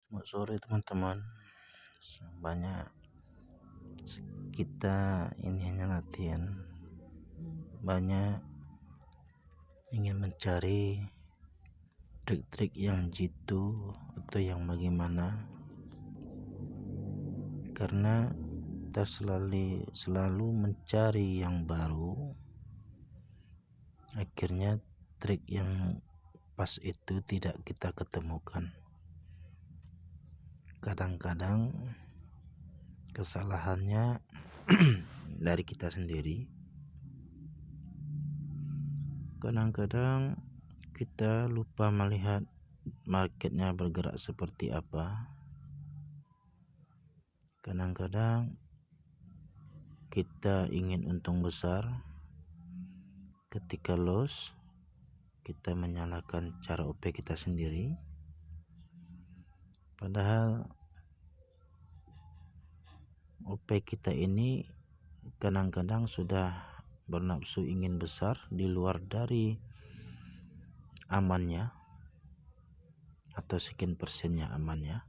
Selamat sore teman-teman. Banyak kita ini hanya latihan. Banyak ingin mencari trik-trik yang jitu atau yang bagaimana. Karena kita selalu mencari yang baru. Akhirnya trik yang pas itu tidak kita ketemukan. Kadang-kadang kesalahannya dari kita sendiri. Kadang-kadang kita lupa melihat marketnya bergerak seperti apa. Kadang-kadang kita ingin untung besar. Ketika loss, kita menyalahkan cara OP kita sendiri. Padahal OP kita ini kadang-kadang sudah bernafsu ingin besar di luar dari amannya atau sekian persennya amannya.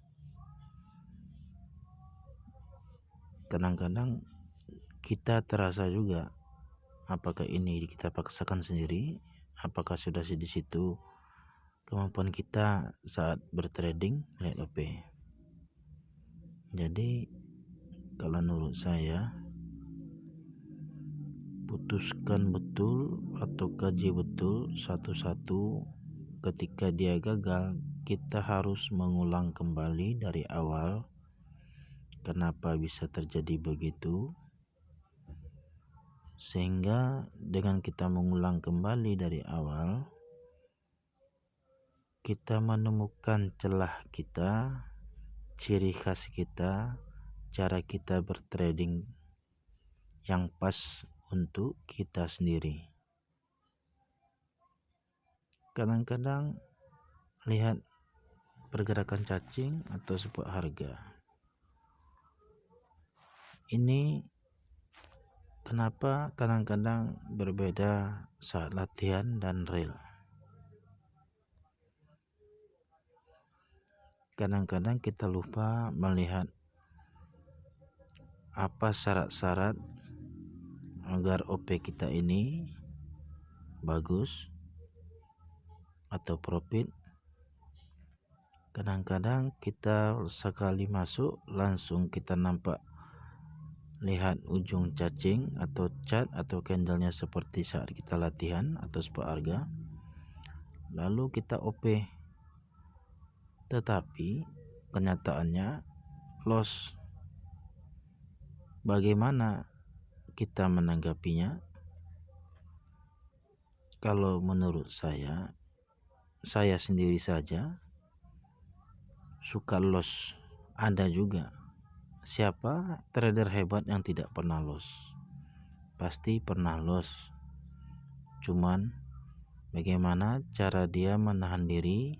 Kadang-kadang kita terasa juga apakah ini kita paksakan sendiri, apakah sudah di situ kemampuan kita saat bertrading lihat OP. Jadi kalau menurut saya, putuskan betul atau kaji betul satu-satu. Ketika dia gagal, kita harus mengulang kembali dari awal. Kenapa bisa terjadi begitu? Sehingga dengan kita mengulang kembali dari awal, kita menemukan celah kita, ciri khas kita, cara kita bertrading yang pas untuk kita sendiri. Kadang-kadang lihat pergerakan cacing atau support harga. Ini kenapa kadang-kadang berbeda saat latihan dan real. Kadang-kadang kita lupa melihat apa syarat-syarat agar OP kita ini bagus atau profit. Kadang-kadang kita sekali masuk langsung kita nampak lihat ujung cacing atau chart atau candlenya seperti saat kita latihan atau support harga, lalu kita OP, tetapi kenyataannya loss. Bagaimana kita menanggapinya? Kalau menurut saya sendiri saja suka loss. Ada juga siapa trader hebat yang tidak pernah loss? Pasti pernah loss. Cuman bagaimana cara dia menahan diri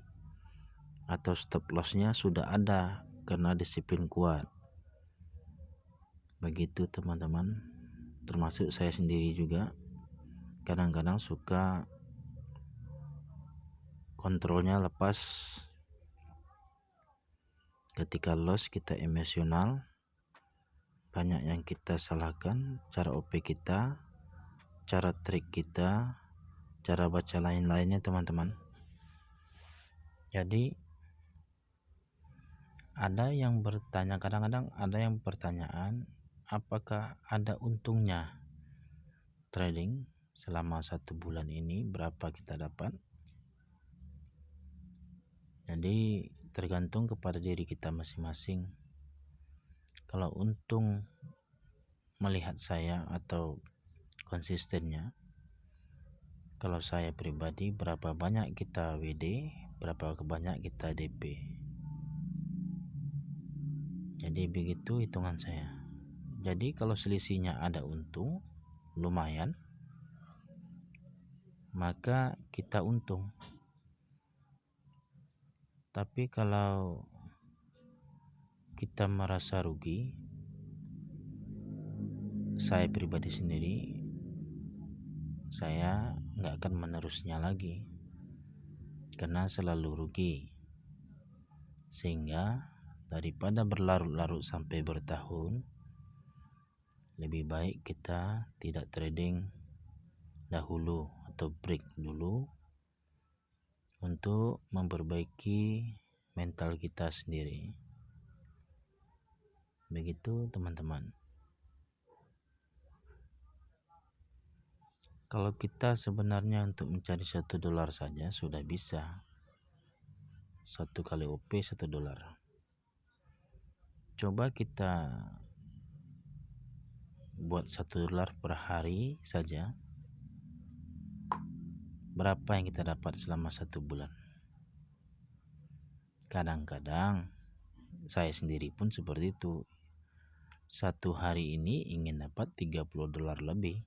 atau stop lossnya sudah ada karena disiplin kuat. Begitu teman-teman, termasuk saya sendiri juga kadang-kadang suka kontrolnya lepas. Ketika loss kita emosional, banyak yang kita salahkan, cara OP kita, cara trik kita, cara baca lain-lainnya teman-teman. Jadi ada yang bertanya, kadang-kadang ada yang pertanyaan, apakah ada untungnya trading selama 1 bulan ini, berapa kita dapat? Jadi tergantung kepada diri kita masing-masing. Kalau untung melihat saya atau konsistennya, kalau saya pribadi berapa banyak kita WD, berapa banyak kita DP. Jadi begitu hitungan saya. Jadi kalau selisihnya ada untung lumayan, maka kita untung. Tapi kalau kita merasa rugi, saya pribadi sendiri, saya nggak akan menerusnya lagi karena selalu rugi. Sehingga daripada berlarut-larut sampai bertahun, lebih baik kita tidak trading dahulu atau break dulu untuk memperbaiki mental kita sendiri. Begitu teman-teman. Kalau kita sebenarnya untuk mencari $1 saja sudah bisa. 1 kali OP $1. Coba kita buat $1 per hari saja. Berapa yang kita dapat selama 1 bulan? Kadang-kadang saya sendiri pun seperti itu. 1 hari ini ingin dapat $30 lebih.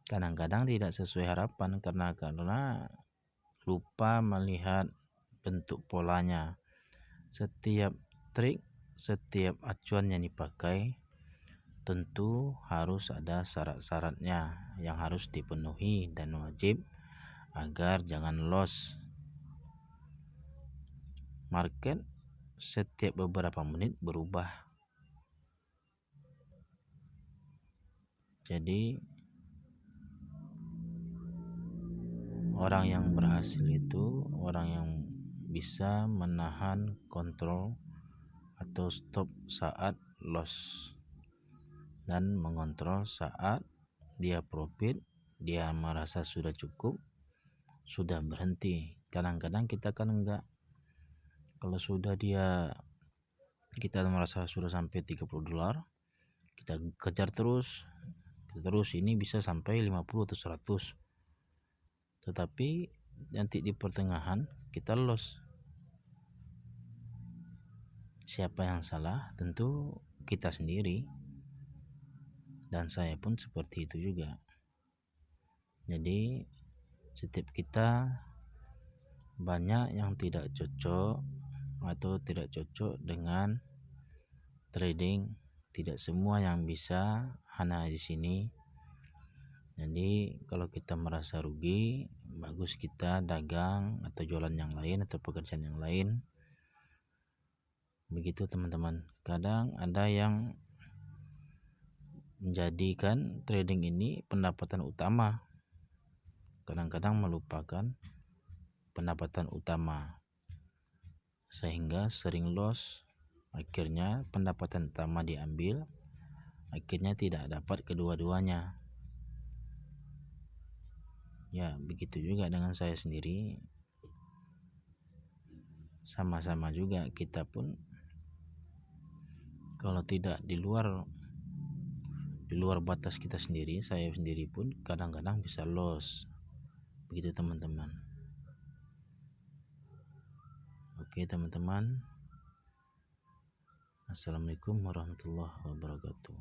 Kadang-kadang tidak sesuai harapan karena lupa melihat bentuk polanya. Setiap trik, setiap acuan yang dipakai tentu harus ada syarat-syaratnya yang harus dipenuhi dan wajib agar jangan loss. Market setiap beberapa menit berubah. Jadi orang yang berhasil itu orang yang bisa menahan kontrol atau stop saat loss dan mengontrol saat dia profit, dia merasa sudah cukup, sudah berhenti. Kadang-kadang kita kan enggak. Kalau sudah kita merasa sudah sampai $30, kita kejar terus ini bisa sampai 50 atau 100. Tetapi nanti di pertengahan kita loss. Siapa yang salah? Tentu kita sendiri. Dan saya pun seperti itu juga. Jadi setiap kita banyak yang tidak cocok atau tidak cocok dengan trading. Tidak semua yang bisa hanya di sini. Jadi kalau kita merasa rugi, bagus kita dagang atau jualan yang lain atau pekerjaan yang lain. Begitu teman-teman. Kadang ada yang menjadikan trading ini pendapatan utama. Kadang-kadang melupakan pendapatan utama. Sehingga sering loss. Akhirnya pendapatan utama diambil. Akhirnya tidak dapat kedua-duanya. Ya, begitu juga dengan saya sendiri. Sama-sama juga kita pun kalau tidak di luar batas kita sendiri, saya sendiri pun kadang-kadang bisa loss. Begitu teman-teman. Oke teman-teman. Assalamualaikum warahmatullahi wabarakatuh.